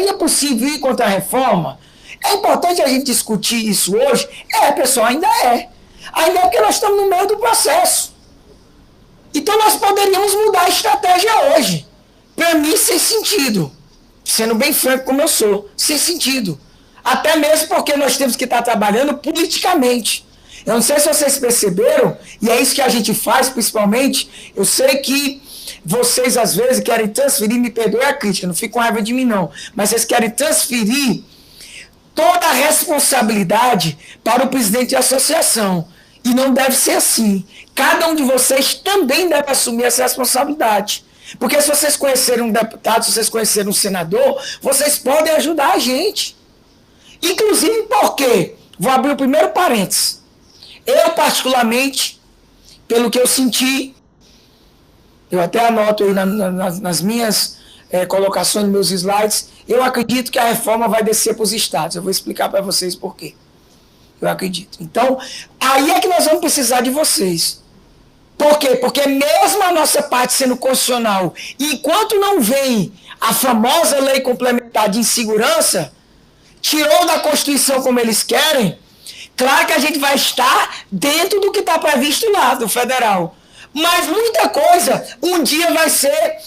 seria possível ir contra a reforma? É importante a gente discutir isso hoje? Pessoal, ainda é. Ainda é porque nós estamos no meio do processo. Então nós poderíamos mudar a estratégia hoje. Para mim, sem sentido. Sendo bem franco como eu sou, sem sentido. Até mesmo porque nós temos que estar trabalhando politicamente. Eu não sei se vocês perceberam, e é isso que a gente faz principalmente. Eu sei que vocês às vezes querem transferir, me perdoe a crítica, não fique com raiva de mim não, mas vocês querem transferir toda a responsabilidade para o presidente da associação. E não deve ser assim. Cada um de vocês também deve assumir essa responsabilidade. Porque se vocês conhecerem um deputado, se vocês conhecerem um senador, vocês podem ajudar a gente. Inclusive porque, vou abrir o primeiro parênteses, eu particularmente, pelo que eu senti, eu até anoto aí nas minhas colocações, nos meus slides, eu acredito que a reforma vai descer para os estados. Eu vou explicar para vocês por quê. Eu acredito. Então, aí é que nós vamos precisar de vocês. Por quê? Porque mesmo a nossa parte sendo constitucional, enquanto não vem a famosa lei complementar de insegurança, tirou da Constituição como eles querem, claro que a gente vai estar dentro do que está previsto lá, do federal. Mas muita coisa, um dia vai ser,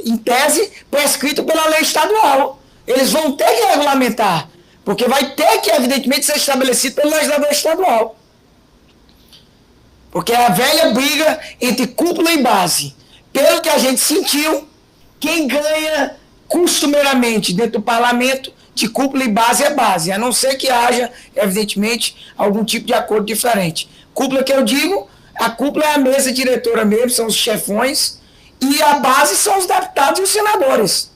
em tese, prescrito pela lei estadual. Eles vão ter que regulamentar, porque vai ter que, evidentemente, ser estabelecido pelo legislador estadual. Porque é a velha briga entre cúpula e base. Pelo que a gente sentiu, quem ganha costumeiramente dentro do parlamento, de cúpula e base é base, a não ser que haja, evidentemente, algum tipo de acordo diferente. Cúpula que eu digo, a cúpula é a mesa diretora mesmo, são os chefões, e a base são os deputados e os senadores.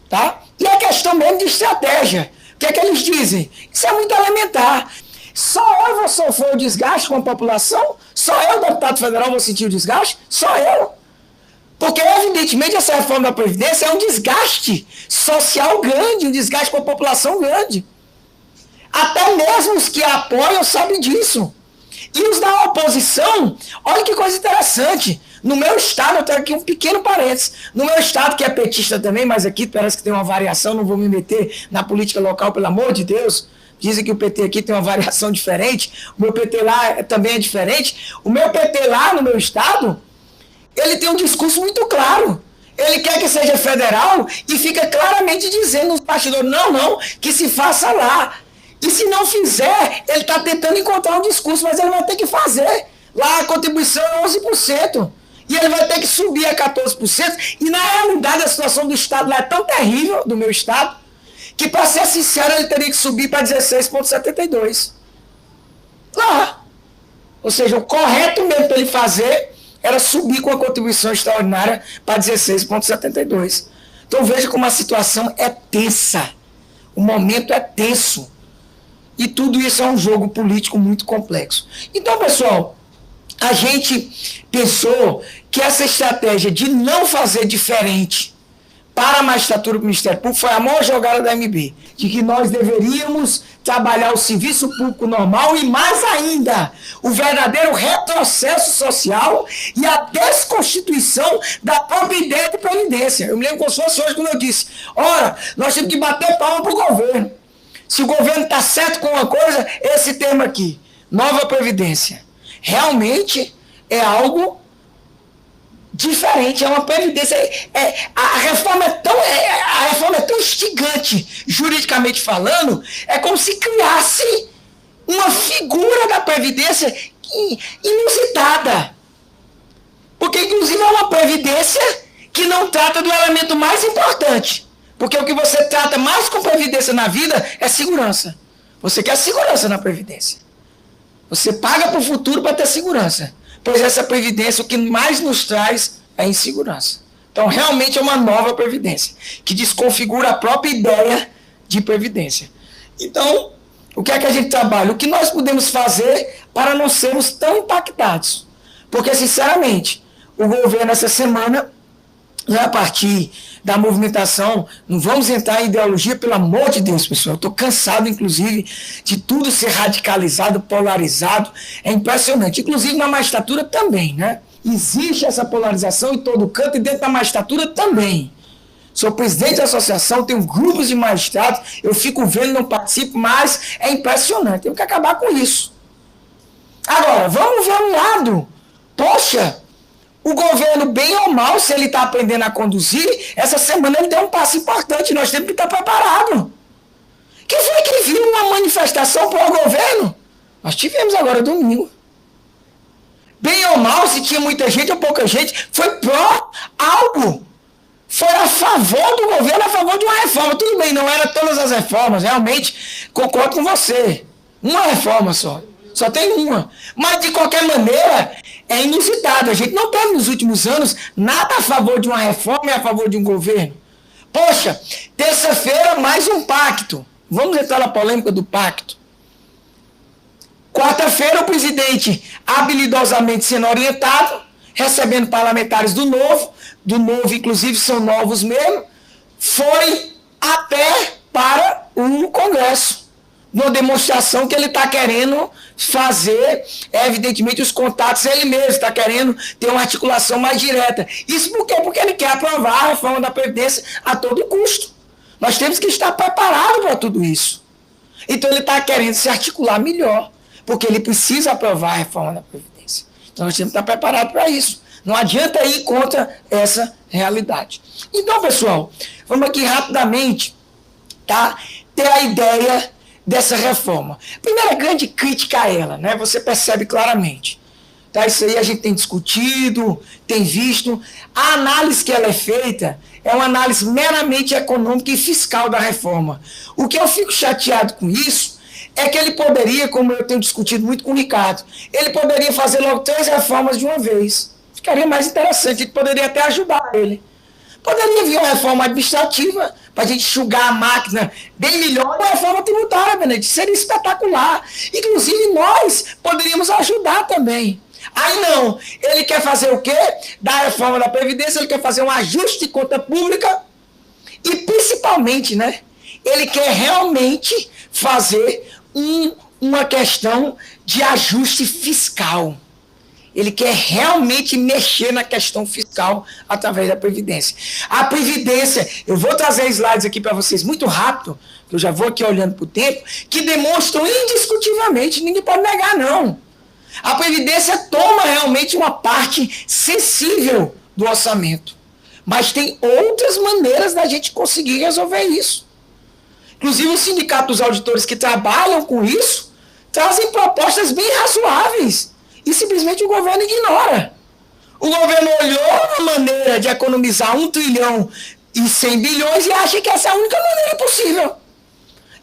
Tá? E a questão mesmo de estratégia. O que é que eles dizem? Isso é muito elementar. Só eu vou sofrer o desgaste com a população? Só eu, deputado federal, vou sentir o desgaste? Só eu? Porque, evidentemente, essa reforma da Previdência é um desgaste social grande, um desgaste com a população grande. Até mesmo os que a apoiam sabem disso. E os da oposição, olha que coisa interessante. No meu estado, eu tenho aqui um pequeno parênteses. No meu estado, que é petista também, mas aqui parece que tem uma variação, não vou me meter na política local, pelo amor de Deus. Dizem que o PT aqui tem uma variação diferente, o meu PT lá também é diferente. O meu PT lá no meu estado, ele tem um discurso muito claro. Ele quer que seja federal e fica claramente dizendo nos bastidores, não, que se faça lá. E se não fizer, ele está tentando encontrar um discurso, mas ele vai ter que fazer. Lá a contribuição é 11%. E ele vai ter que subir a 14%. E na realidade a situação do estado lá é tão terrível, do meu estado, que para ser sincero ele teria que subir para 16,72%. Lá. Ou seja, o correto mesmo para ele fazer era subir com a contribuição extraordinária para 16,72%. Então veja como a situação é tensa. O momento é tenso. E tudo isso é um jogo político muito complexo. Então, pessoal, a gente pensou que essa estratégia de não fazer diferente para a magistratura do Ministério Público foi a maior jogada da MB. De que nós deveríamos trabalhar o serviço público normal e, mais ainda, o verdadeiro retrocesso social e a desconstituição da própria ideia de previdência. Eu me lembro como se fosse hoje, como eu disse. Ora, nós temos que bater palma para o governo. Se o governo está certo com uma coisa, esse termo aqui, nova previdência, realmente é algo diferente, é uma previdência. A reforma é tão instigante, juridicamente falando, é como se criasse uma figura da previdência inusitada. Porque, inclusive, é uma previdência que não trata do elemento mais importante. Porque o que você trata mais com previdência na vida é segurança. Você quer segurança na previdência. Você paga para o futuro para ter segurança. Pois essa previdência, o que mais nos traz é insegurança. Então, realmente é uma nova previdência, que desconfigura a própria ideia de previdência. Então, o que é que a gente trabalha? O que nós podemos fazer para não sermos tão impactados? Porque, sinceramente, o governo, essa semana, a partir da movimentação, não vamos entrar em ideologia, pelo amor de Deus, pessoal. Eu estou cansado, inclusive, de tudo ser radicalizado, polarizado. É impressionante. Inclusive na magistratura também, né? Existe essa polarização em todo canto e dentro da magistratura também. Sou presidente da associação, tenho grupos de magistrados, eu fico vendo, não participo, mas é impressionante. Temos que acabar com isso. Agora, vamos ver um lado. Poxa, o governo, bem ou mal, se ele está aprendendo a conduzir, essa semana ele deu um passo importante, nós temos que estar preparados. Quem foi que viu uma manifestação pró-governo? Nós tivemos agora domingo. Bem ou mal, se tinha muita gente ou pouca gente, foi pró algo. Foi a favor do governo, a favor de uma reforma. Tudo bem, não era todas as reformas, realmente, concordo com você. Uma reforma só tem uma. Mas, de qualquer maneira, é inusitado. A gente não teve nos últimos anos nada a favor de uma reforma e a favor de um governo. Poxa, terça-feira mais um pacto. Vamos entrar na polêmica do pacto. Quarta-feira o presidente, habilidosamente sendo orientado, recebendo parlamentares do Novo inclusive são novos mesmo, foi até para o Congresso. Uma demonstração que ele está querendo fazer, evidentemente, os contatos ele mesmo, está querendo ter uma articulação mais direta. Isso por quê? Porque ele quer aprovar a reforma da Previdência a todo custo. Nós temos que estar preparados para tudo isso. Então ele está querendo se articular melhor, porque ele precisa aprovar a reforma da Previdência. Então nós temos que estar preparados para isso. Não adianta ir contra essa realidade. Então, pessoal, vamos aqui rapidamente, tá, ter a ideia dessa reforma. Primeira grande crítica a ela, né? Você percebe claramente. Tá, isso aí a gente tem discutido, tem visto. A análise que ela é feita é uma análise meramente econômica e fiscal da reforma. O que eu fico chateado com isso é que ele poderia, como eu tenho discutido muito com o Ricardo, ele poderia fazer logo 3 reformas de uma vez. Ficaria mais interessante, a gente poderia até ajudar ele. Poderia vir uma reforma administrativa para a gente enxugar a máquina bem melhor, uma reforma tributária, Benedito, seria espetacular. Inclusive nós poderíamos ajudar também. Aí não, ele quer fazer o quê? Da reforma da Previdência, ele quer fazer um ajuste de conta pública e principalmente, né, ele quer realmente fazer uma questão de ajuste fiscal. Ele quer realmente mexer na questão fiscal através da Previdência. A Previdência, eu vou trazer slides aqui para vocês muito rápido, que eu já vou aqui olhando para o tempo, que demonstram indiscutivelmente, ninguém pode negar não. A Previdência toma realmente uma parte sensível do orçamento. Mas tem outras maneiras da gente conseguir resolver isso. Inclusive o Sindicato dos Auditores que trabalham com isso, trazem propostas bem razoáveis. E simplesmente o governo ignora. O governo olhou uma maneira de economizar 1 trilhão e 100 bilhões e acha que essa é a única maneira possível.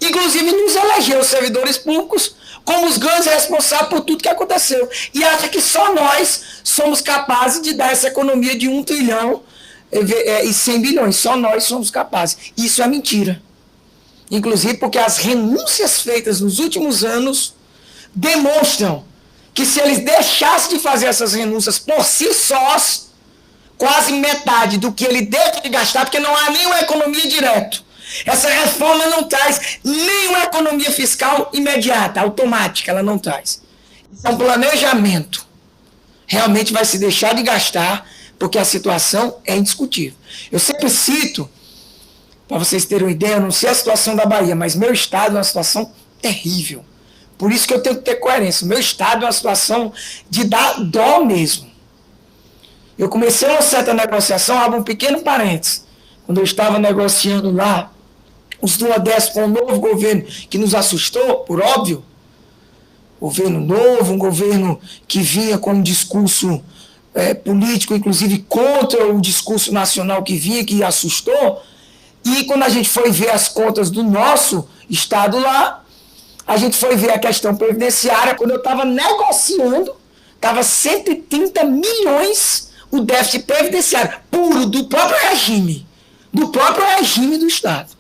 Inclusive nos elegeu os servidores públicos como os grandes responsáveis por tudo que aconteceu. E acha que só nós somos capazes de dar essa economia de 1 trilhão e 100 bilhões. Só nós somos capazes. Isso é mentira. Inclusive porque as renúncias feitas nos últimos anos demonstram que se eles deixassem de fazer essas renúncias por si sós, quase metade do que ele deixa de gastar, porque não há nenhuma economia direta. Essa reforma não traz nenhuma economia fiscal imediata, automática, ela não traz. Isso é um planejamento. Realmente vai se deixar de gastar, porque a situação é indiscutível. Eu sempre cito, para vocês terem uma ideia, eu não sei a situação da Bahia, mas meu estado é uma situação terrível. Por isso que eu tenho que ter coerência. O meu estado é uma situação de dar dó mesmo. Eu comecei uma certa negociação, abro um pequeno parênteses. Quando eu estava negociando lá os duodécimos com o novo governo, que nos assustou, por óbvio. Governo novo, um governo que vinha com um discurso político, inclusive contra o discurso nacional que vinha, que assustou. E quando a gente foi ver as contas do nosso estado lá, a gente foi ver a questão previdenciária, quando eu estava negociando, estava 130 milhões o déficit previdenciário, puro, do próprio regime do Estado.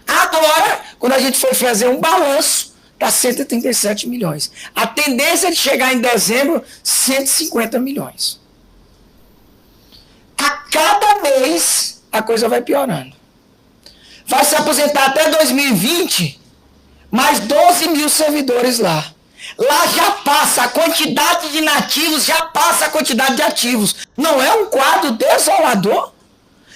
Agora, quando a gente foi fazer um balanço, está 137 milhões. A tendência é de chegar em dezembro, 150 milhões. A cada mês, a coisa vai piorando. Vai se aposentar até 2020... mais 12 mil servidores lá. Lá já passa a quantidade de inativos, já passa a quantidade de ativos. Não é um quadro desolador?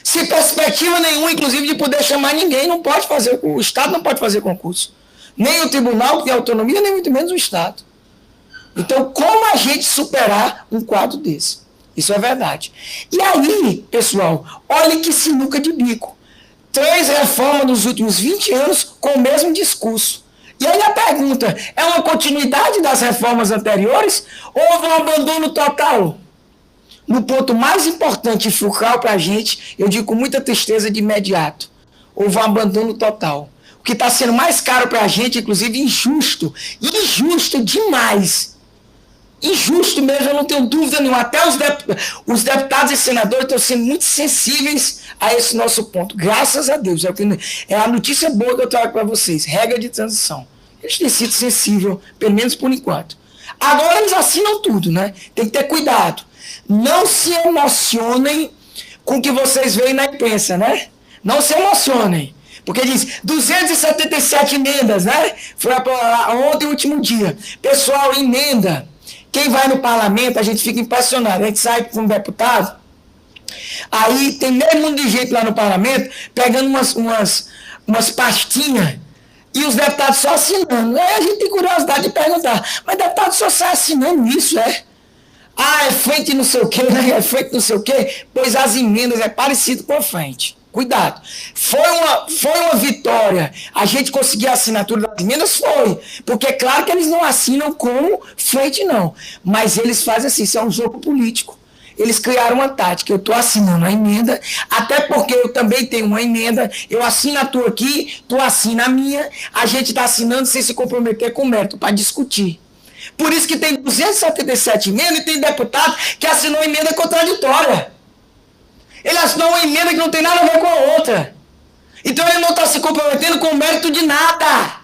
sem perspectiva nenhuma, inclusive, de poder chamar ninguém. Não pode fazer, o Estado não pode fazer concurso. Nem o tribunal, que tem autonomia, nem muito menos o Estado. Então, como a gente superar um quadro desse? Isso é verdade. E aí, pessoal, olha que sinuca de bico. 3 reformas nos últimos 20 anos com o mesmo discurso. E aí a pergunta, é uma continuidade das reformas anteriores ou houve um abandono total? No ponto mais importante e fulcral para a gente, eu digo com muita tristeza de imediato, houve um abandono total. O que está sendo mais caro para a gente, inclusive injusto demais. Injusto mesmo, eu não tenho dúvida nenhuma. Até os deputados e senadores estão sendo muito sensíveis a esse nosso ponto. Graças a Deus. É a notícia boa que eu trago para vocês. Regra de transição. Eles têm sido sensíveis, pelo menos por enquanto. Agora eles assinam tudo, né? Tem que ter cuidado. Não se emocionem com o que vocês veem na imprensa, né? Não se emocionem. Porque diz 277 emendas, né? Foi ontem o último dia. Pessoal, emenda. Quem vai no parlamento, a gente fica impressionado. A gente sai com um deputado, aí tem meio mundo de gente lá no parlamento, pegando umas pastinhas, e os deputados só assinando. Aí a gente tem curiosidade de perguntar, mas deputado só sai assinando isso, é? Ah, é frente não sei o quê, né? É frente não sei o quê. Pois as emendas é parecido com a frente. Cuidado. Foi uma vitória. A gente conseguir a assinatura das emendas? Foi. Porque é claro que eles não assinam como frente, não. Mas eles fazem assim, isso é um jogo político. Eles criaram uma tática. Eu estou assinando a emenda, até porque eu também tenho uma emenda. Eu assino a tua aqui, tu assina a minha. A gente está assinando sem se comprometer com o mérito, para discutir. Por isso que tem 277 emendas e tem deputado que assinou emenda contraditória. Ele assinou uma emenda que não tem nada a ver com a outra. Então ele não está se comprometendo com o mérito de nada.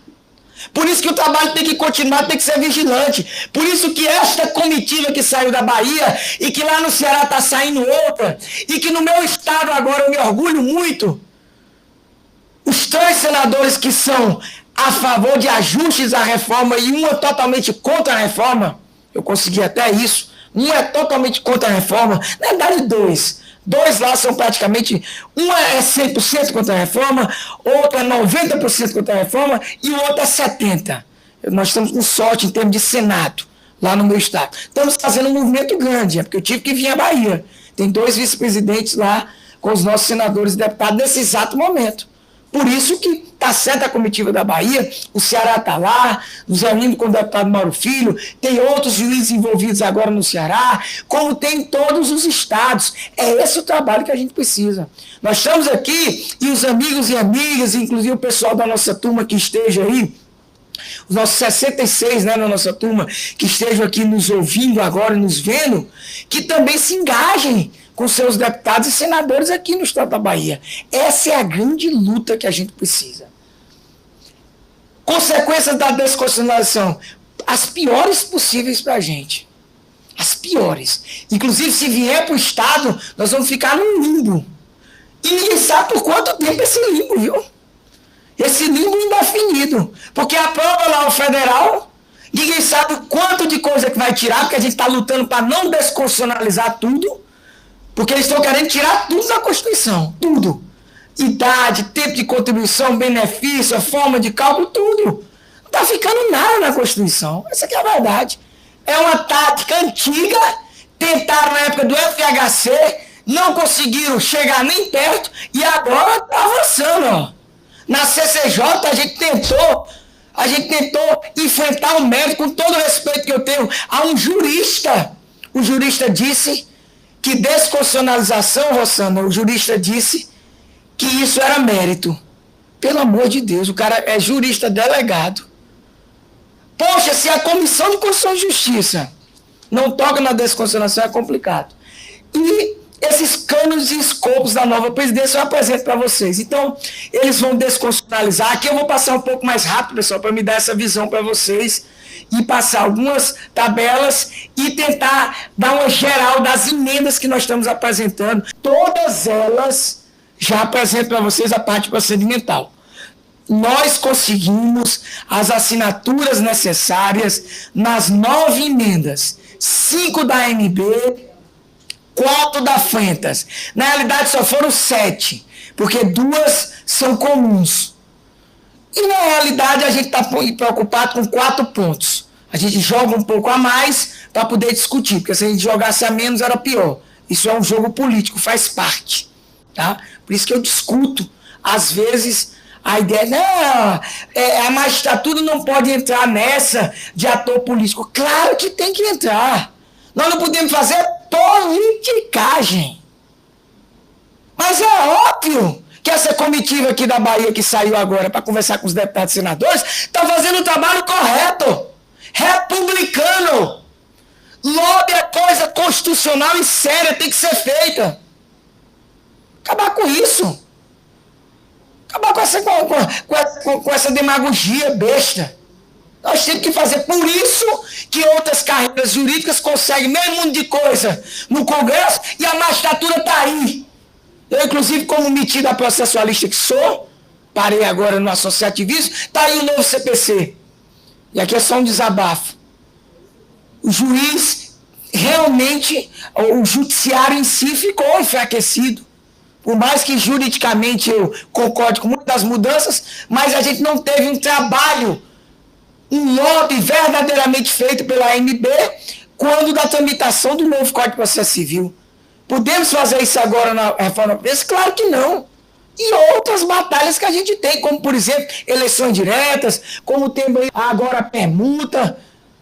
Por isso que o trabalho tem que continuar, tem que ser vigilante. Por isso que esta comitiva que saiu da Bahia e que lá no Ceará está saindo outra, e que no meu estado agora eu me orgulho muito, os 3 senadores que são a favor de ajustes à reforma e um é totalmente contra a reforma, eu consegui até isso, um é totalmente contra a reforma, na verdade 2. 2 lá são praticamente, um é 100% contra a reforma, outro é 90% contra a reforma e o outro é 70%. Nós estamos com sorte em termos de Senado, lá no meu estado. Estamos fazendo um movimento grande, porque eu tive que vir à Bahia. Tem 2 vice-presidentes lá com os nossos senadores e deputados nesse exato momento. Por isso que está certa a comitiva da Bahia, o Ceará está lá, nos reunindo com o deputado Mauro Filho, tem outros juízes envolvidos agora no Ceará, como tem em todos os estados. É esse o trabalho que a gente precisa. Nós estamos aqui, e os amigos e amigas, inclusive o pessoal da nossa turma que esteja aí, os nossos 66, né, na nossa turma, que estejam aqui nos ouvindo agora, nos vendo, que também se engajem com seus deputados e senadores aqui no estado da Bahia. Essa é a grande luta que a gente precisa. Consequências da desconstitucionalização, as piores possíveis para a gente. As piores. Inclusive, se vier para o estado, nós vamos ficar num limbo. E ninguém sabe por quanto tempo esse limbo, viu? Esse limbo indefinido. Porque a prova lá, o federal, ninguém sabe o quanto de coisa que vai tirar, porque a gente está lutando para não desconstitucionalizar tudo. Porque eles estão querendo tirar tudo da Constituição. Tudo. Idade, tempo de contribuição, benefício, forma de cálculo, tudo. Não está ficando nada na Constituição. Essa aqui é a verdade. É uma tática antiga. Tentaram na época do FHC, não conseguiram chegar nem perto e agora está avançando. Ó. Na CCJ a gente tentou enfrentar o mérito, com todo o respeito que eu tenho a um jurista. O jurista disse que desconstitucionalização, Rossana, o jurista disse que isso era mérito. Pelo amor de Deus, o cara é jurista delegado. Poxa, se a Comissão de Constituição e Justiça não toca na desconstitucionalização, é complicado. E esses cânones e escopos da nova presidência eu apresento para vocês. Então, eles vão desconstitucionalizar. Aqui eu vou passar um pouco mais rápido, pessoal, para me dar essa visão para vocês e passar algumas tabelas e tentar dar uma geral das emendas que nós estamos apresentando. Todas elas já apresento para vocês a parte procedimental. Nós conseguimos as assinaturas necessárias nas 9 emendas. 5 da AMB, 4 da Fentas. Na realidade só foram 7, porque 2 são comuns. E na realidade a gente está preocupado com 4 pontos. A gente joga um pouco a mais para poder discutir, porque se a gente jogasse a menos era pior. Isso é um jogo político, faz parte. Tá? Por isso que eu discuto, às vezes, a ideia, não, a magistratura não pode entrar nessa de ator político. Claro que tem que entrar. Nós não podemos fazer politicagem. Mas é óbvio que essa comitiva aqui da Bahia que saiu agora para conversar com os deputados e senadores está fazendo o trabalho correto. Republicano. Lobby é coisa constitucional e séria, tem que ser feita. Acabar com isso. Acabar com essa demagogia besta. Nós temos que fazer. Por isso que outras carreiras jurídicas conseguem meio mundo de coisa no Congresso e a magistratura está aí. Eu, inclusive, como metida processualista que sou, parei agora no associativismo, está aí o novo CPC. E aqui é só um desabafo. O juiz, realmente, o judiciário em si ficou enfraquecido. Por mais que juridicamente eu concorde com muitas das mudanças, mas a gente não teve um trabalho, um lobby verdadeiramente feito pela AMB quando da tramitação do novo Código de Processo Civil. Podemos fazer isso agora na reforma previdenciária? Claro que não. E outras batalhas que a gente tem, como, por exemplo, eleições diretas, como temos agora a permuta.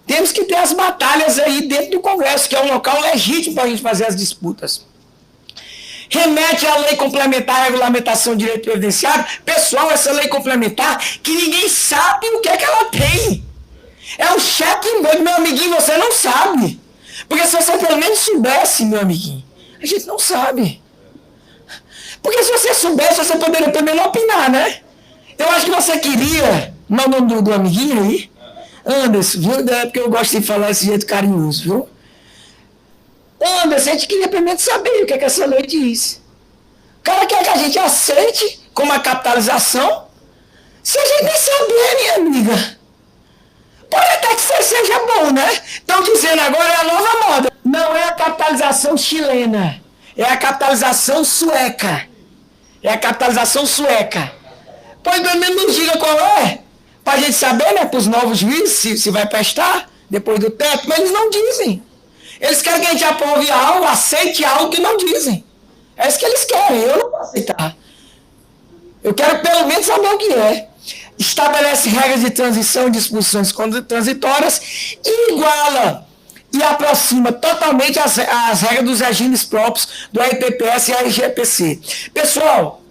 Temos que ter as batalhas aí dentro do Congresso, que é um local legítimo para a gente fazer as disputas. Remete à lei complementar à regulamentação do direito previdenciário. Pessoal, essa lei complementar, que ninguém sabe o que é que ela tem. É um cheque, meu amiguinho, você não sabe. Porque se você pelo menos soubesse, meu amiguinho, a gente não sabe. Porque se você soubesse, você poderia também não opinar, né? Eu acho que você queria, no nome do amiguinho aí, Anderson, viu? É porque eu gosto de falar desse jeito carinhoso, viu? Anderson, a gente queria pelo menos saber o que é que essa lei diz. O cara quer que a gente aceite como a capitalização, se a gente nem saber, minha amiga. Pode até que seja bom, né? Estão dizendo agora é a nova moda. Não é a capitalização chilena, é a capitalização sueca. É a capitalização sueca. Pois pelo menos nos diga qual é, para a gente saber, né, para os novos juízes, se vai prestar depois do teto, mas eles não dizem. Eles querem que a gente aprove algo, aceite algo que não dizem. É isso que eles querem, eu não vou aceitar. Eu quero pelo menos saber o que é. Estabelece regras de transição e disposições transitórias e iguala e aproxima totalmente as regras dos regimes próprios do RPPS e RGPC. Pessoal,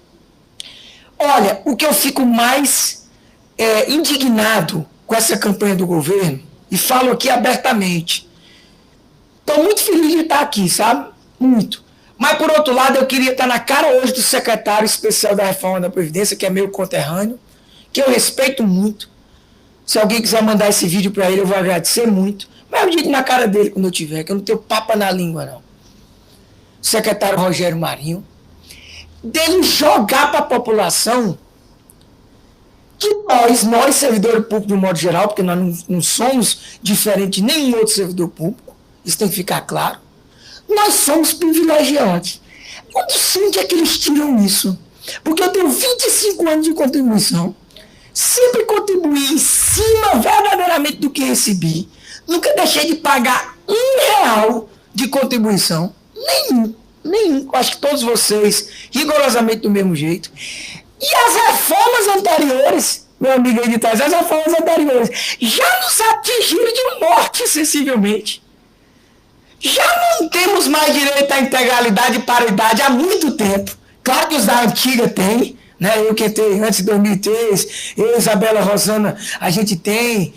olha, o que eu fico mais indignado com essa campanha do governo, e falo aqui abertamente, estou muito feliz de estar aqui, sabe? Muito. Mas, por outro lado, eu queria estar na cara hoje do secretário especial da Reforma da Previdência, que é meu conterrâneo, que eu respeito muito. Se alguém quiser mandar esse vídeo para ele, eu vou agradecer muito. Mas eu digo na cara dele quando eu tiver, que eu não tenho papa na língua, não. O secretário Rogério Marinho, dele jogar para a população que nós, servidores públicos de um modo geral, porque nós não somos diferente de nenhum outro servidor público, isso tem que ficar claro, nós somos privilegiados. Onde é que eles tiram isso? Porque eu tenho 25 anos de contribuição, sempre contribuí em cima verdadeiramente do que recebi, nunca deixei de pagar R$1 de contribuição, nenhum, acho que todos vocês, rigorosamente do mesmo jeito. E as reformas anteriores, meu amigo aí de trás, as reformas anteriores já nos atingiram de morte sensivelmente. Já não temos mais direito à integralidade e paridade há muito tempo. Claro que os da antiga têm, né? Eu que entrei antes de 2003, eu, Isabela Rosana, a gente tem.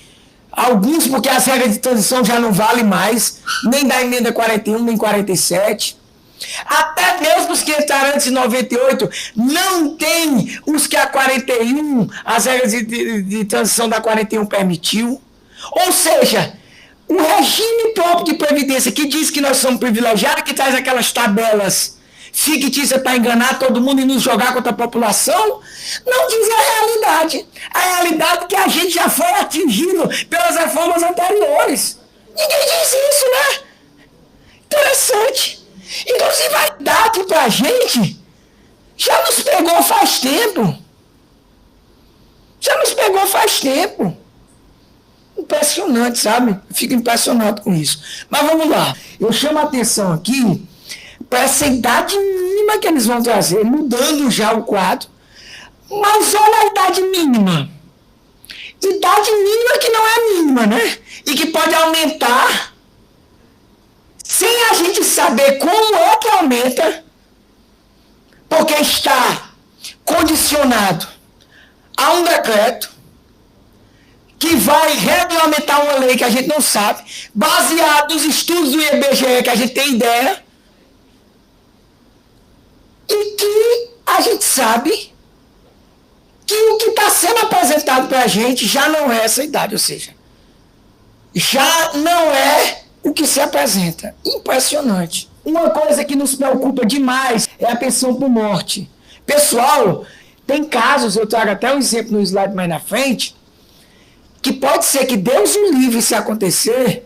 Alguns porque as regras de transição já não valem mais, nem da emenda 41, nem 47. Até mesmo os que entraram antes de 98, não tem os que a 41, as regras de transição da 41 permitiu. Ou seja, o regime próprio de previdência que diz que nós somos privilegiados, que traz aquelas tabelas fictícias para enganar todo mundo e nos jogar contra a população, não diz a realidade. A realidade é que a gente já foi atingido pelas reformas anteriores. Ninguém diz isso, né? Interessante. E Essa invalidade pra gente já nos pegou faz tempo. Já nos pegou faz tempo. Impressionante, sabe? Eu fico impressionado com isso. Mas vamos lá. Eu chamo a atenção aqui para essa idade mínima que eles vão trazer, mudando já o quadro. Mas olha a idade mínima. Idade mínima que não é mínima, né? E que pode aumentar sem a gente saber como é que aumenta, porque está condicionado a um decreto que vai regulamentar uma lei que a gente não sabe, baseado nos estudos do IBGE que a gente tem ideia, e que a gente sabe que o que está sendo apresentado para a gente já não é essa idade, ou seja, já não é o que se apresenta. Impressionante. Uma coisa que nos preocupa demais é a pensão por morte. Pessoal, tem casos, eu trago até um exemplo no slide mais na frente, que pode ser que Deus o livre se acontecer,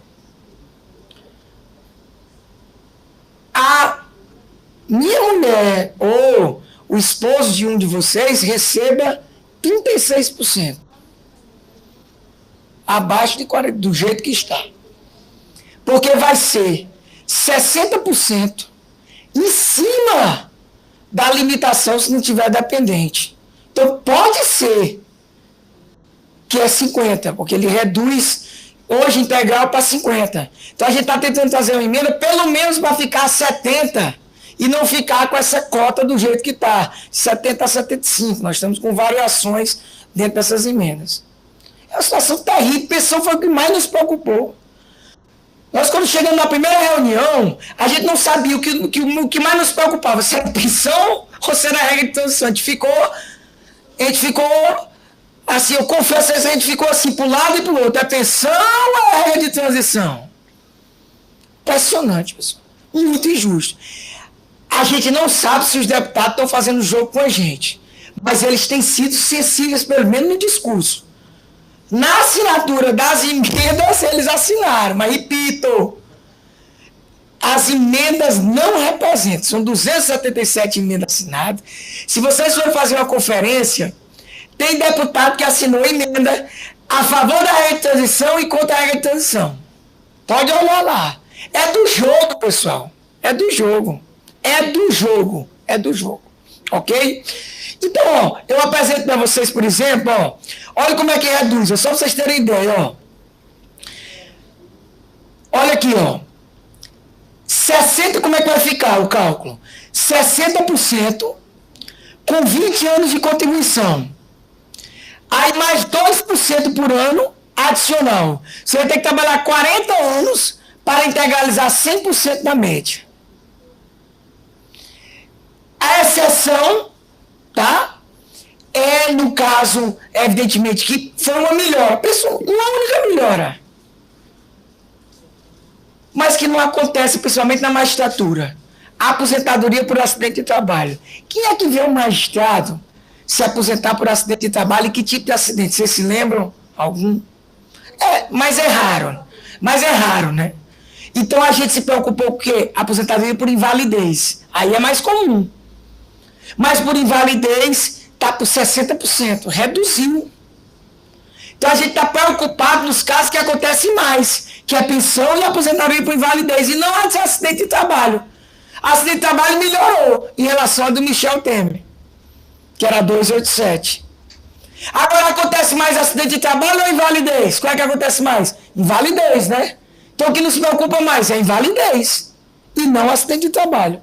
a minha mulher ou o esposo de um de vocês receba 36%. Abaixo de 40%, do jeito que está. Porque vai ser 60% em cima da limitação se não tiver dependente. Então pode ser que é 50%, porque ele reduz hoje integral para 50%. Então a gente está tentando fazer uma emenda pelo menos para ficar 70% e não ficar com essa cota do jeito que está, 70% a 75%. Nós estamos com variações dentro dessas emendas. É uma situação terrível, pensão foi o que mais nos preocupou. Nós, quando chegamos na primeira reunião, a gente não sabia o que mais nos preocupava, se era pensão ou se era regra de transição. A gente ficou assim, eu confesso que a gente ficou assim, para um lado e para o outro. É pensão ou é regra de transição? Impressionante, pessoal. Muito injusto. A gente não sabe se os deputados estão fazendo jogo com a gente, mas eles têm sido sensíveis, pelo menos no discurso. Na assinatura das emendas, eles assinaram, mas repito, as emendas não representam, são 277 emendas assinadas. Se vocês forem fazer uma conferência, tem deputado que assinou emenda a favor da regra de transição e contra a regra de transição. Pode olhar lá. É do jogo, pessoal. É do jogo. É do jogo. É do jogo. Ok? Então, ó, eu apresento para vocês, por exemplo, ó, olha como é que reduz, só para vocês terem ideia, ó. Olha aqui, ó. 60, como é que vai ficar o cálculo? 60% com 20 anos de contribuição. Aí mais 2% por ano adicional. Você vai ter que trabalhar 40 anos para integralizar 100% da média. A exceção, tá? É, no caso, evidentemente, que foi uma melhora. Uma única melhora. Mas que não acontece, principalmente na magistratura. A aposentadoria por acidente de trabalho. Quem é que vê um magistrado se aposentar por acidente de trabalho e que tipo de acidente? Vocês se lembram? Algum? Mas é raro. Mas é raro, né? Então a gente se preocupou com o quê? Aposentadoria por invalidez. Aí é mais comum. Mas por invalidez está por 60%. Reduziu. Então a gente está preocupado nos casos que acontecem mais, que é pensão e aposentadoria por invalidez, e não há de acidente de trabalho. Acidente de trabalho melhorou em relação ao do Michel Temer, que era 287. Agora acontece mais acidente de trabalho ou invalidez? Qual é que acontece mais? Invalidez, né? Então o que nos preocupa mais é invalidez e não acidente de trabalho.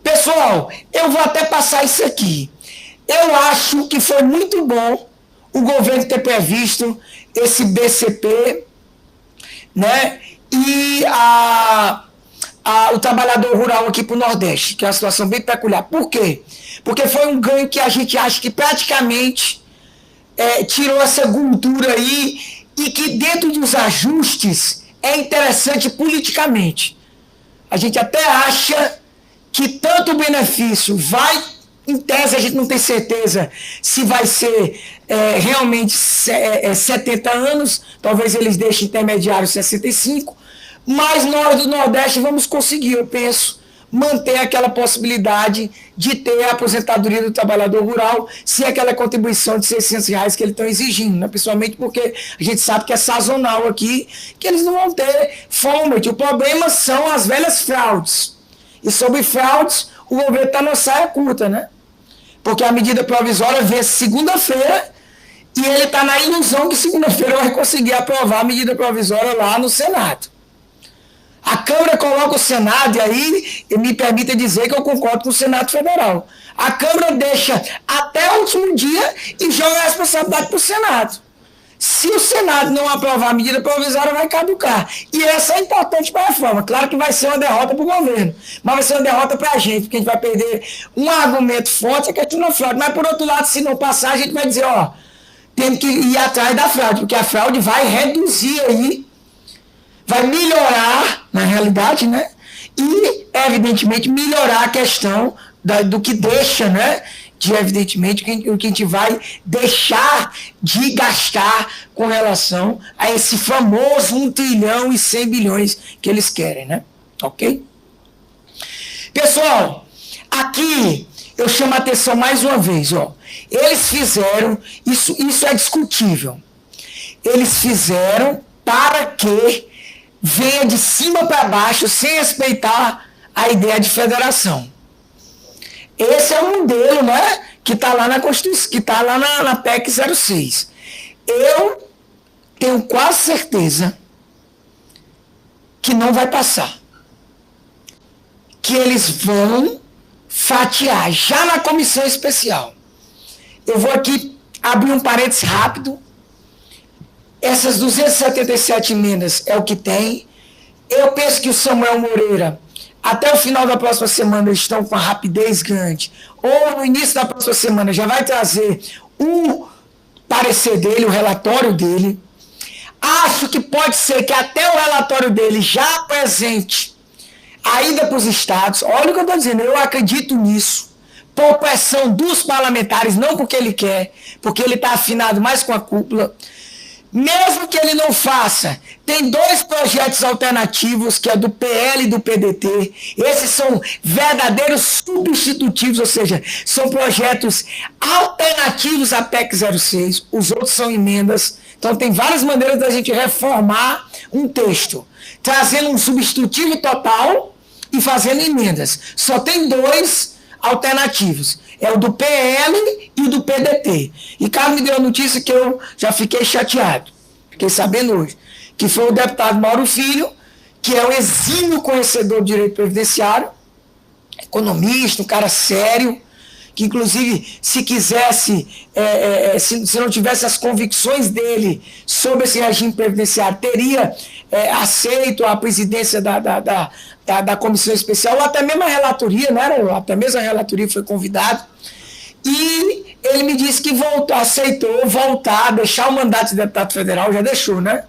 Pessoal, eu vou até passar isso aqui. Eu acho que foi muito bom o governo ter previsto esse BCP, né? E o trabalhador rural aqui para o Nordeste, que é uma situação bem peculiar. Por quê? Porque foi um ganho que a gente acha que praticamente tirou essa gordura aí e que dentro dos ajustes é interessante politicamente. A gente até acha que tanto o benefício vai, em tese a gente não tem certeza se vai ser realmente 70 anos, talvez eles deixem intermediário 65, mas nós do Nordeste vamos conseguir, eu penso, manter aquela possibilidade de ter a aposentadoria do trabalhador rural sem aquela contribuição de R$ 600 que eles estão exigindo, né? Principalmente porque a gente sabe que é sazonal aqui, que eles não vão ter fome. O problema são as velhas fraudes. E sobre fraudes, o governo está na saia curta, né? Porque a medida provisória vem segunda-feira e ele está na ilusão que segunda-feira vai conseguir aprovar a medida provisória lá no Senado. A Câmara coloca o Senado, e aí me permita dizer que eu concordo com o Senado Federal. A Câmara deixa até o último dia e joga a responsabilidade para o Senado. Se o Senado não aprovar a medida provisória, vai caducar. E essa é importante para a reforma. Claro que vai ser uma derrota para o governo, mas vai ser uma derrota para a gente, porque a gente vai perder um argumento forte, é questão da fraude. Mas, por outro lado, se não passar, a gente vai dizer, ó, temos que ir atrás da fraude, porque a fraude vai reduzir aí, vai melhorar, na realidade, né? E, evidentemente, melhorar a questão do que deixa, né? De, evidentemente, o que a gente vai deixar de gastar com relação a esse famoso 1,1 trilhão que eles querem, né? Ok? Pessoal, aqui eu chamo a atenção mais uma vez, ó. Eles fizeram, isso é discutível, eles fizeram para que venha de cima para baixo, sem respeitar a ideia de federação. Esse é o modelo, né, que está lá na Constituição, que está lá na PEC 06. Eu tenho quase certeza que não vai passar. Que eles vão fatiar já na comissão especial. Eu vou aqui abrir um parênteses rápido. Essas 277 emendas é o que tem. Eu penso que o Samuel Moreira, até o final da próxima semana, eles estão com uma rapidez grande. Ou no início da próxima semana já vai trazer o parecer dele, o relatório dele. Acho que pode ser que até o relatório dele já apresente a ida para os estados. Olha o que eu estou dizendo, eu acredito nisso. Por pressão dos parlamentares, não porque ele quer, porque ele está afinado mais com a cúpula. Mesmo que ele não faça, tem 2 projetos alternativos, que é do PL e do PDT. Esses são verdadeiros substitutivos, ou seja, são projetos alternativos à PEC 06. Os outros são emendas. Então tem várias maneiras da gente reformar um texto, trazendo um substitutivo total e fazendo emendas. Só tem 2 alternativos. É o do PL e o do PDT. E Carlos me deu a notícia que eu já fiquei chateado. Fiquei sabendo hoje. Que foi o deputado Mauro Filho, que é um exímio conhecedor do direito previdenciário, economista, um cara sério, que inclusive se quisesse, se não tivesse as convicções dele sobre esse regime previdenciário, teria aceito a presidência da comissão especial, ou até mesmo a relatoria, né? Até mesmo a relatoria foi convidado. E ele me disse que aceitou voltar, deixar o mandato de deputado federal, já deixou, né?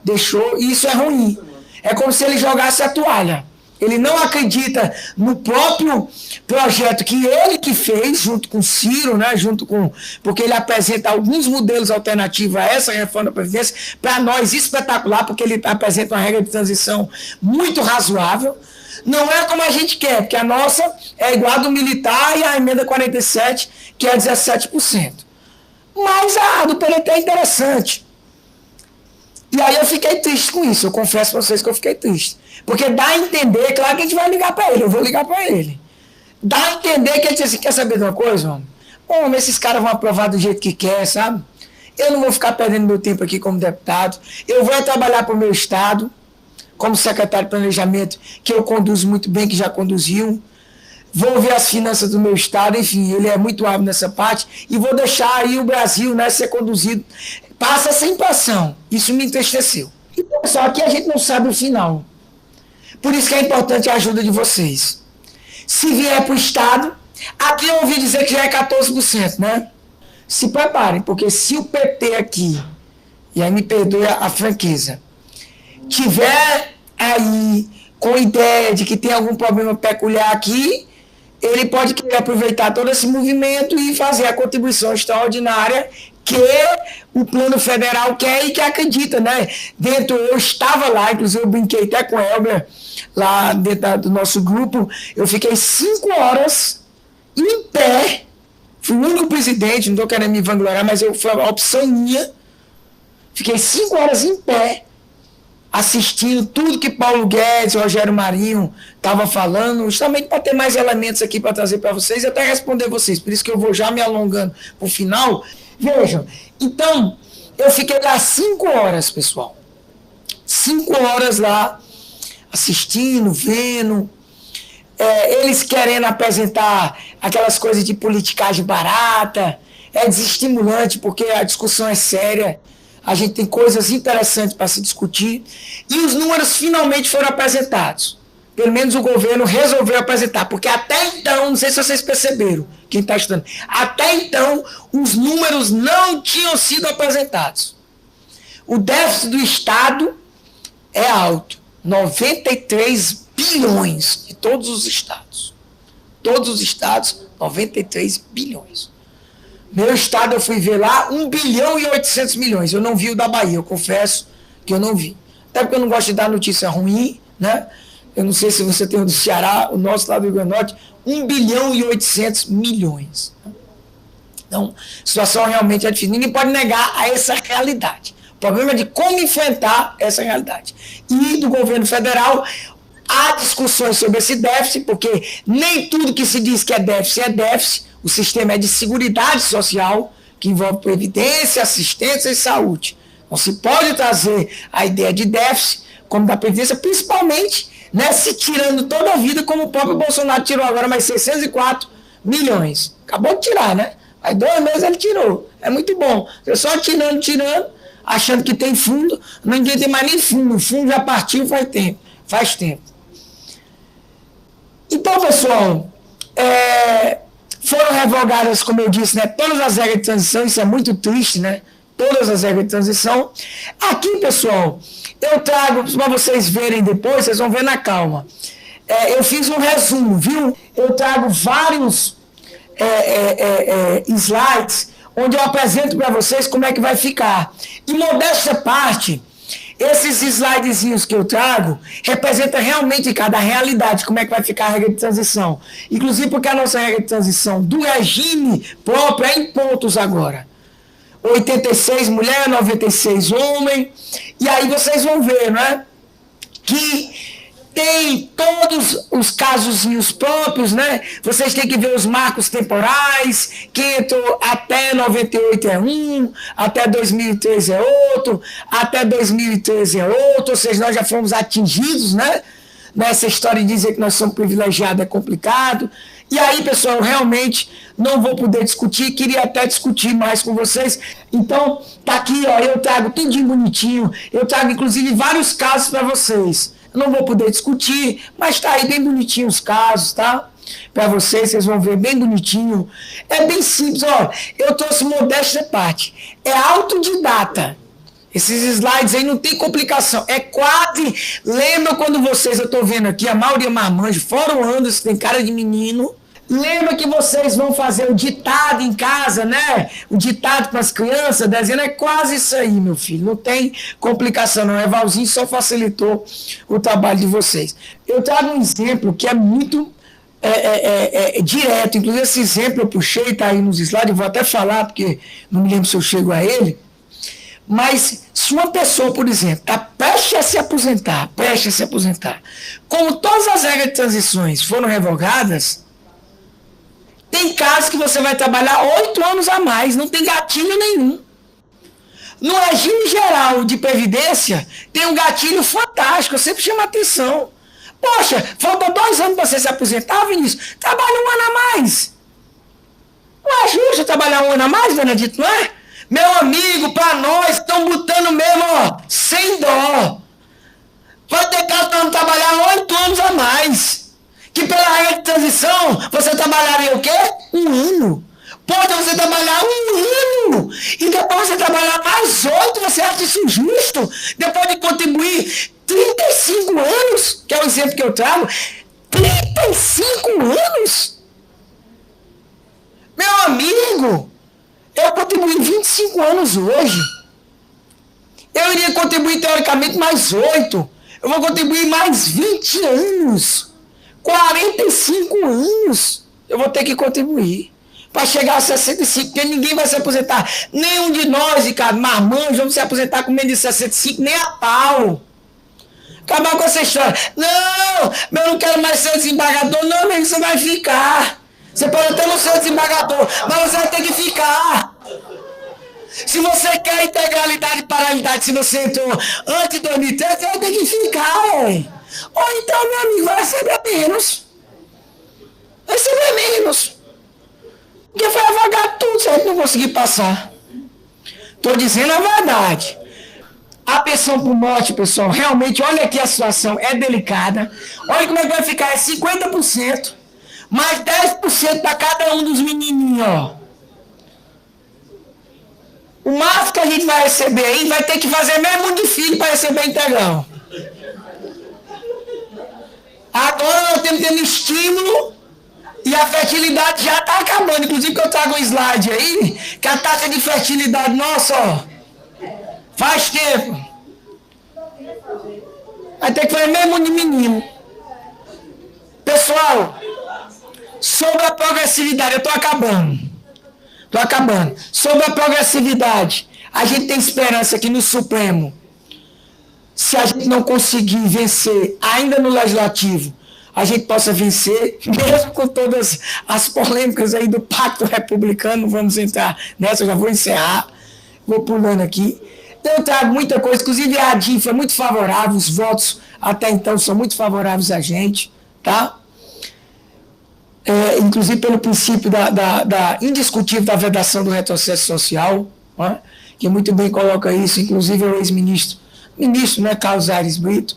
Deixou, e isso é ruim. É como se ele jogasse a toalha. Ele não acredita no próprio projeto que ele que fez, junto com o Ciro, né, porque ele apresenta alguns modelos alternativos a essa reforma da Previdência, para nós espetacular, porque ele apresenta uma regra de transição muito razoável. Não é como a gente quer, porque a nossa é igual a do militar e a emenda 47, que é 17%. Mas a do PDT é interessante. E aí eu fiquei triste com isso, eu confesso para vocês que eu fiquei triste. Porque dá a entender, claro que a gente vai ligar para ele, eu vou ligar para ele. Dá a entender que ele disse assim, quer saber de uma coisa, homem? Homem, esses caras vão aprovar do jeito que quer, sabe? Eu não vou ficar perdendo meu tempo aqui como deputado, eu vou trabalhar para o meu estado, como secretário de planejamento, que eu conduzo muito bem, que já conduziu. Vou ver as finanças do meu estado, enfim, ele é muito hábil nessa parte, e vou deixar aí o Brasil, né, ser conduzido. Passa essa impressão, isso me entristeceu. E, pessoal, aqui a gente não sabe o final. Por isso que é importante a ajuda de vocês. Se vier para o estado, aqui eu ouvi dizer que já é 14%, né? Se preparem, porque se o PT aqui, e aí me perdoe a franqueza, tiver aí com ideia de que tem algum problema peculiar aqui, ele pode querer aproveitar todo esse movimento e fazer a contribuição extraordinária que o plano federal quer e que acredita, né? Dentro, eu estava lá, inclusive eu brinquei até com o Elber, lá dentro do nosso grupo, eu fiquei 5 horas em pé, fui o único presidente, não estou querendo me vangloriar, mas foi uma opção minha, fiquei 5 horas em pé, assistindo tudo que Paulo Guedes, Rogério Marinho estava falando, justamente para ter mais elementos aqui para trazer para vocês e até responder vocês. Por isso que eu vou já me alongando para o final. Vejam, então, eu fiquei lá 5 horas, pessoal. 5 horas lá, assistindo, vendo, eles querendo apresentar aquelas coisas de politicagem barata, é desestimulante, porque a discussão é séria, a gente tem coisas interessantes para se discutir, e os números finalmente foram apresentados. Pelo menos o governo resolveu apresentar, porque até então, não sei se vocês perceberam, quem está estudando, até então os números não tinham sido apresentados. O déficit do Estado é alto, 93 bilhões de todos os estados. Todos os estados, 93 bilhões. Meu estado, eu fui ver lá, 1 bilhão e 800 milhões. Eu não vi o da Bahia, eu confesso que eu não vi. Até porque eu não gosto de dar notícia ruim, né? Eu não sei se você tem o do Ceará, o nosso lá do Rio Grande do Norte, 1 bilhão e 800 milhões. Então, a situação realmente é difícil. Ninguém pode negar a essa realidade. O problema é de como enfrentar essa realidade. E do governo federal, há discussões sobre esse déficit, porque nem tudo que se diz que é déficit é déficit. O sistema é de seguridade social, que envolve previdência, assistência e saúde. Não se pode trazer a ideia de déficit como da previdência, principalmente, né, se tirando toda a vida, como o próprio Bolsonaro tirou agora mais 604 milhões. Acabou de tirar, né? Aí 2 meses ele tirou. É muito bom. Você só tirando, achando que tem fundo, ninguém tem mais nem fundo. O fundo já partiu faz tempo. Então, pessoal, foram revogadas, como eu disse, né, todas as regras de transição, isso é muito triste, né? Todas as regras de transição. Aqui, pessoal, eu trago, para vocês verem depois, vocês vão ver na calma. Eu fiz um resumo, viu? Eu trago vários slides, onde eu apresento para vocês como é que vai ficar. E modéstia à parte, esses slidezinhos que eu trago representam realmente cada realidade, como é que vai ficar a regra de transição. Inclusive porque a nossa regra de transição do regime próprio é em pontos agora. 86 mulher, 96 homem. E aí vocês vão ver, né? Que tem todos os casozinhos próprios, né? Vocês têm que ver os marcos temporais, quem entrou até 98 é um, até 2013 é outro, até 2013 é outro, ou seja, nós já fomos atingidos, né? Nessa história de dizer que nós somos privilegiados é complicado. E aí, pessoal, eu realmente não vou poder discutir, queria até discutir mais com vocês. Então, tá aqui, ó, eu trago tudinho bonitinho, eu trago inclusive vários casos para vocês. Eu não vou poder discutir, mas tá aí bem bonitinho os casos, tá? Para vocês vão ver bem bonitinho. É bem simples, ó, eu trouxe modéstia à parte. É autodidata. Esses slides aí não tem complicação. É quase... Lembra quando vocês, eu estou vendo aqui, a maioria marmanjo, fora o Anderson, tem cara de menino. Lembra que vocês vão fazer o ditado em casa, né? O ditado para as crianças, desenho, é quase isso aí, meu filho. Não tem complicação, não. O Evalzinho só facilitou o trabalho de vocês. Eu trago um exemplo que é muito direto. Inclusive, esse exemplo eu puxei, está aí nos slides, eu vou até falar, porque não me lembro se eu chego a ele. Mas se uma pessoa, por exemplo, está prestes a se aposentar, como todas as regras de transições foram revogadas, tem casos que você vai trabalhar 8 anos a mais, não tem gatilho nenhum. No regime geral de previdência, tem um gatilho fantástico, eu sempre chamo a atenção. Poxa, faltam 2 anos para você se aposentar, Vinícius, trabalha 1 ano a mais. Não é justo trabalhar 1 ano a mais, Benedito, não é? Meu amigo, para nós, estão botando mesmo, ó, sem dó. Vai ter caso para não trabalhar 8 anos a mais. Que pela regra de transição, você trabalharia o quê? 1 ano. Pode você trabalhar 1 ano. E depois você trabalhar mais 8, você acha isso justo? Depois de contribuir 35 anos, que é o exemplo que eu trago, 35 anos? amigo, eu contribuí 25 anos hoje. Eu iria contribuir teoricamente mais 8. Eu vou contribuir mais 20 anos. 45 anos eu vou ter que contribuir para chegar a 65, porque ninguém vai se aposentar. Nenhum de nós, Ricardo, marmanjos, vamos se aposentar com menos de 65, nem a pau. Acabar com essa história. Não, eu não quero mais ser desembargador. Não, amigo, você vai ficar. Você pode até não ser desembargador, mas você vai ter que ficar. Se você quer integralidade e paralelidade, se você entrou antes de 2013, você vai ter que ficar, hein? Ou então, meu amigo, vai receber menos. Vai receber menos. Porque vai avagar tudo se a gente não conseguir passar. Estou dizendo a verdade. A pensão por morte, pessoal, realmente, olha aqui a situação, é delicada. Olha como é que vai ficar, é 50%, mais 10% para cada um dos menininhos, ó. O máximo que a gente vai receber aí, vai ter que fazer mesmo de filho para receber integral. Agora nós temos tendo estímulo e a fertilidade já está acabando. Inclusive que eu trago um slide aí, que a taxa de fertilidade, nossa, ó, faz tempo. Vai ter que fazer mesmo de menino. Pessoal, sobre a progressividade, eu estou acabando. Sobre a progressividade, a gente tem esperança aqui no Supremo. Se a gente não conseguir vencer ainda no Legislativo, a gente possa vencer, mesmo com todas as polêmicas aí do Pacto Republicano. Vamos entrar nessa, eu já vou encerrar. Vou pulando aqui. Eu trago muita coisa, inclusive a ADIM foi muito favorável, os votos até então são muito favoráveis a gente, tá? Inclusive pelo princípio da indiscutível da vedação do retrocesso social, né? Que muito bem coloca isso, inclusive o ex-ministro, né, Carlos Aires Brito.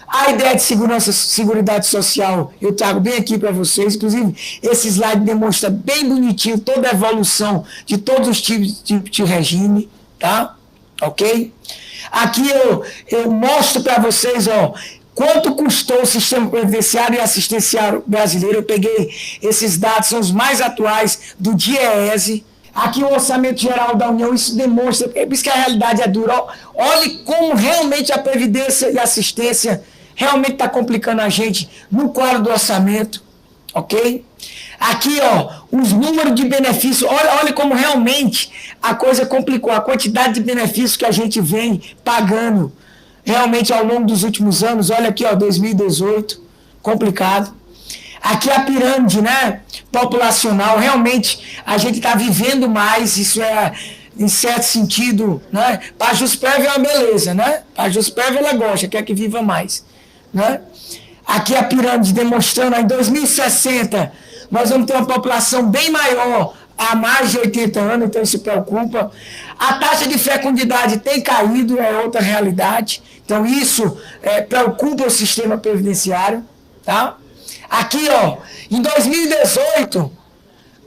A ideia de seguridade social eu trago bem aqui para vocês, inclusive esse slide demonstra bem bonitinho toda a evolução de todos os tipos de regime, tá? Ok? Aqui eu mostro para vocês, ó, quanto custou o sistema previdenciário e assistencial brasileiro. Eu peguei esses dados, são os mais atuais do DIEESE. Aqui o Orçamento Geral da União, isso demonstra, é por isso que a realidade é dura. Olhe como realmente a previdência e a assistência realmente está complicando a gente no quadro do orçamento, ok? Aqui, ó, os números de benefícios, olha como realmente a coisa complicou, a quantidade de benefícios que a gente vem pagando realmente ao longo dos últimos anos. Olha aqui, ó, 2018, complicado. Aqui a pirâmide, né, populacional, realmente a gente está vivendo mais, isso é, em certo sentido, né, para a Jusprévia é uma beleza, né, para a Jusprévia ela gosta, quer que viva mais, né. Aqui a pirâmide demonstrando, em 2060, nós vamos ter uma população bem maior, há mais de 80 anos, então isso preocupa. A taxa de fecundidade tem caído, é outra realidade, então isso preocupa o sistema previdenciário, tá? Aqui, ó, em 2018,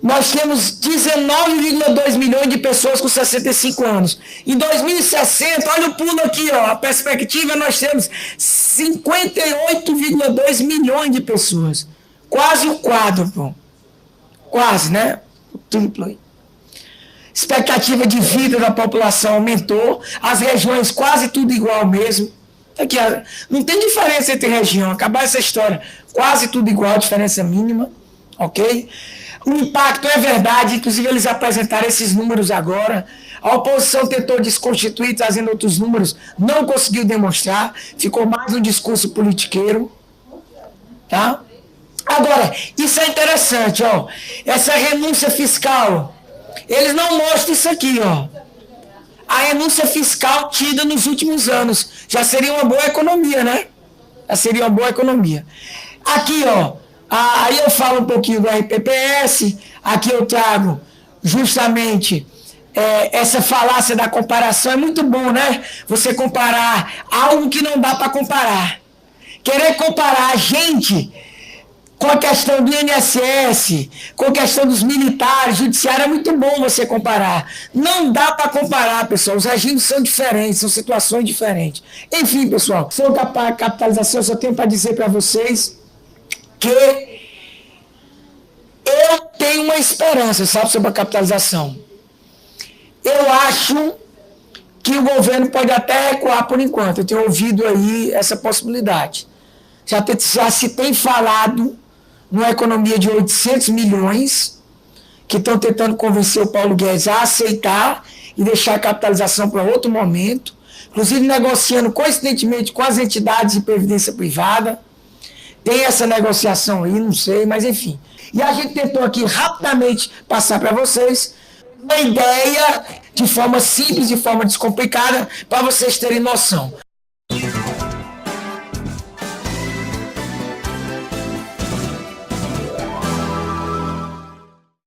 nós temos 19,2 milhões de pessoas com 65 anos. Em 2060, olha o pulo aqui, ó, a perspectiva, nós temos 58,2 milhões de pessoas. Quase o quádruplo. Quase, né? O triplo aí. Expectativa de vida da população aumentou, as regiões quase tudo igual mesmo. Aqui, não tem diferença entre região, acabar essa história, quase tudo igual, diferença mínima, ok? O impacto é verdade, inclusive eles apresentaram esses números agora, a oposição tentou desconstituir, trazendo outros números, não conseguiu demonstrar, ficou mais um discurso politiqueiro, tá? Agora, isso é interessante, ó, essa renúncia fiscal, eles não mostram isso aqui, ó. A renúncia fiscal tida nos últimos anos. Já seria uma boa economia, né? Já seria uma boa economia. Aqui, ó, aí eu falo um pouquinho do RPPS, aqui eu trago justamente essa falácia da comparação. É muito bom, né? Você comparar algo que não dá para comparar. Querer comparar a gente com a questão do INSS, com a questão dos militares, judiciário, é muito bom você comparar. Não dá para comparar, pessoal. Os regimes são diferentes, são situações diferentes. Enfim, pessoal, sobre a capitalização, eu só tenho para dizer para vocês que eu tenho uma esperança, sabe, sobre a capitalização. Eu acho que o governo pode até recuar por enquanto. Eu tenho ouvido aí essa possibilidade. Já se tem falado numa economia de 800 milhões, que estão tentando convencer o Paulo Guedes a aceitar e deixar a capitalização para outro momento, inclusive negociando coincidentemente com as entidades de previdência privada. Tem essa negociação aí, não sei, mas enfim. E a gente tentou aqui rapidamente passar para vocês uma ideia de forma simples, de forma descomplicada, para vocês terem noção.